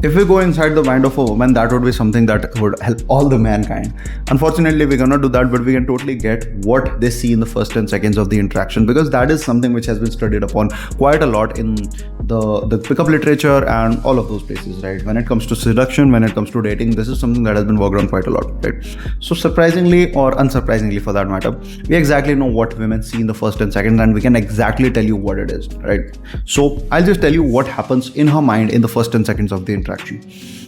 If we go inside the mind of a woman, that would be something that would help all the mankind. Unfortunately, we cannot do that, but we can totally get what they see in the first 10 seconds of the interaction, because that is something which has been studied upon quite a lot in the pickup literature and all of those places, right? When it comes to seduction, when it comes to dating, this is something that has been worked on quite a lot, right? So surprisingly or unsurprisingly for that matter, we exactly know what women see in the first 10 seconds, and we can exactly tell you what it is, right? So I'll just tell you what happens in her mind in the first 10 seconds of the interaction.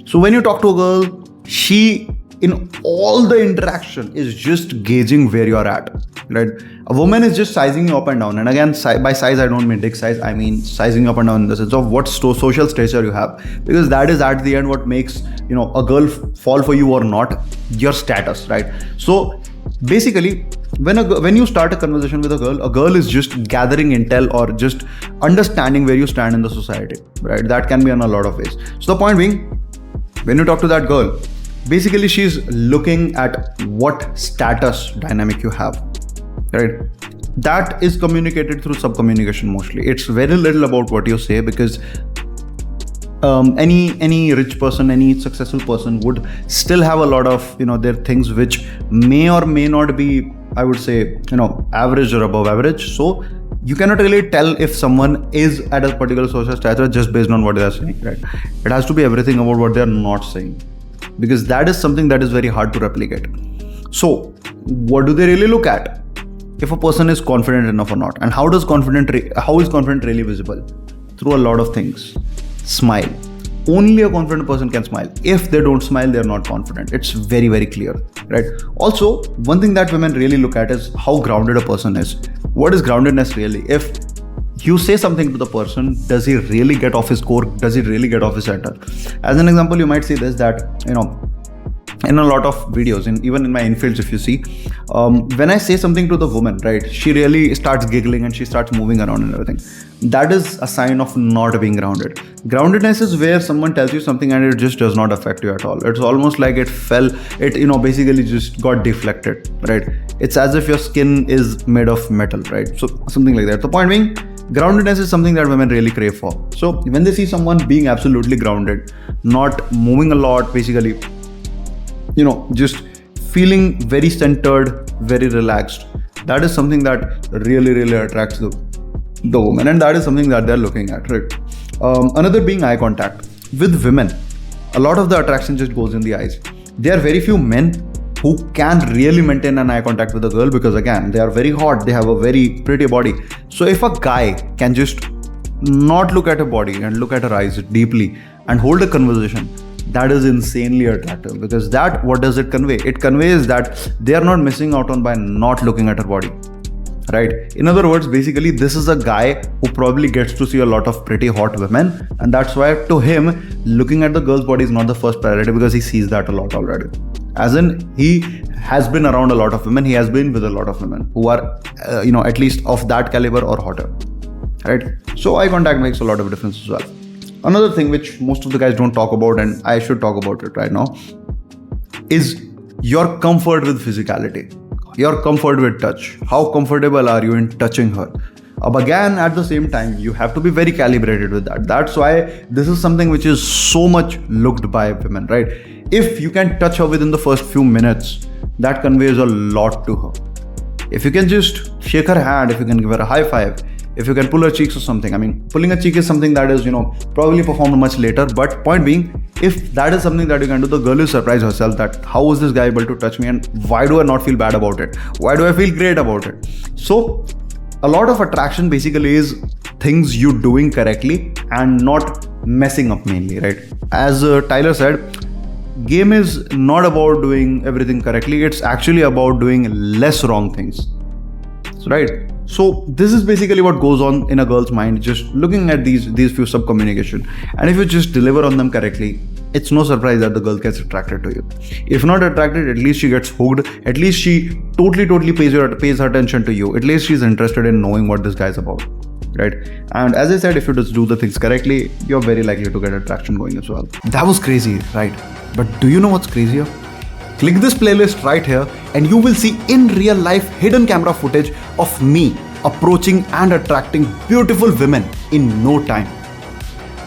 So when you talk to a girl, she in all the interaction is just gauging where you're at, right? A woman is just sizing you up and down, and again, by size I don't mean dick size, I mean sizing you up and down in the sense of what social stature you have, because that is at the end what makes a girl fall for you or not, your status, right? So basically, when you start a conversation with a girl is just gathering intel or just understanding where you stand in the society, right? That can be in a lot of ways. So the point being, when you talk to that girl, basically she's looking at what status dynamic you have, right? That is communicated through subcommunication mostly. It's very little about what you say, because any rich person, any successful person would still have a lot of their things which may or may not be, I would say, average or above average. So you cannot really tell if someone is at a particular social stature just based on what they are saying, right? It has to be everything about what they are not saying, because that is something that is very hard to replicate. So what do they really look at? If a person is confident enough or not, and how is confident really visible? Through a lot of things. Smile. Only a confident person can smile. If they don't smile, they're not confident. It's very, very clear, right? Also, one thing that women really look at is how grounded a person is. What is groundedness really? If you say something to the person, does he really get off his core? Does he really get off his center? As an example, you might see this, that in a lot of videos, even in my infields, if you see, when I say something to the woman, right, she really starts giggling and she starts moving around and everything. That is a sign of not being grounded. Groundedness is where someone tells you something and it just does not affect you at all. It's almost like it basically just got deflected, right? It's as if your skin is made of metal, right? So something like that. The point being, groundedness is something that women really crave for. So when they see someone being absolutely grounded, not moving a lot, basically, just feeling very centered, very relaxed, that is something that really, really attracts the woman, and that is something that they're looking at, right? Another being eye contact. With women, a lot of the attraction just goes in the eyes. There are very few men who can really maintain an eye contact with a girl, because again, they are very hot, they have a very pretty body. So if a guy can just not look at her body and look at her eyes deeply and hold a conversation, that is insanely attractive, because what does it convey? It conveys that they are not missing out on by not looking at her body, right? In other words, basically, this is a guy who probably gets to see a lot of pretty hot women, and that's why to him, looking at the girl's body is not the first priority, because he sees that a lot already. As in, he has been around a lot of women, he has been with a lot of women who are, at least of that caliber or hotter, right? So eye contact makes a lot of difference as well. Another thing which most of the guys don't talk about, and I should talk about it right now, is your comfort with physicality, your comfort with touch. How comfortable are you in touching her? Again, at the same time, you have to be very calibrated with that. That's why this is something which is so much looked by women, right? If you can touch her within the first few minutes, that conveys a lot to her. If you can just shake her hand, if you can give her a high five, if you can pull her cheeks or something. I mean, pulling a cheek is something that is, probably performed much later. But point being, if that is something that you can do, the girl will surprise herself that how was this guy able to touch me, and why do I not feel bad about it? Why do I feel great about it? So a lot of attraction basically is things you doing correctly and not messing up mainly, right? As Tyler said, game is not about doing everything correctly. It's actually about doing less wrong things, right? So this is basically what goes on in a girl's mind, just looking at these few sub-communication. And if you just deliver on them correctly, it's no surprise that the girl gets attracted to you. If not attracted, at least she gets hooked. At least she totally pays her attention to you. At least she's interested in knowing what this guy's about, right? And as I said, if you just do the things correctly, you're very likely to get attraction going as well. That was crazy, right? But do you know what's crazier? Click this playlist right here and you will see in real life hidden camera footage of me approaching and attracting beautiful women in no time.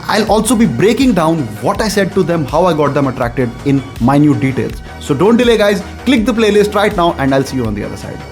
I'll also be breaking down what I said to them, how I got them attracted in minute details. So don't delay guys, click the playlist right now and I'll see you on the other side.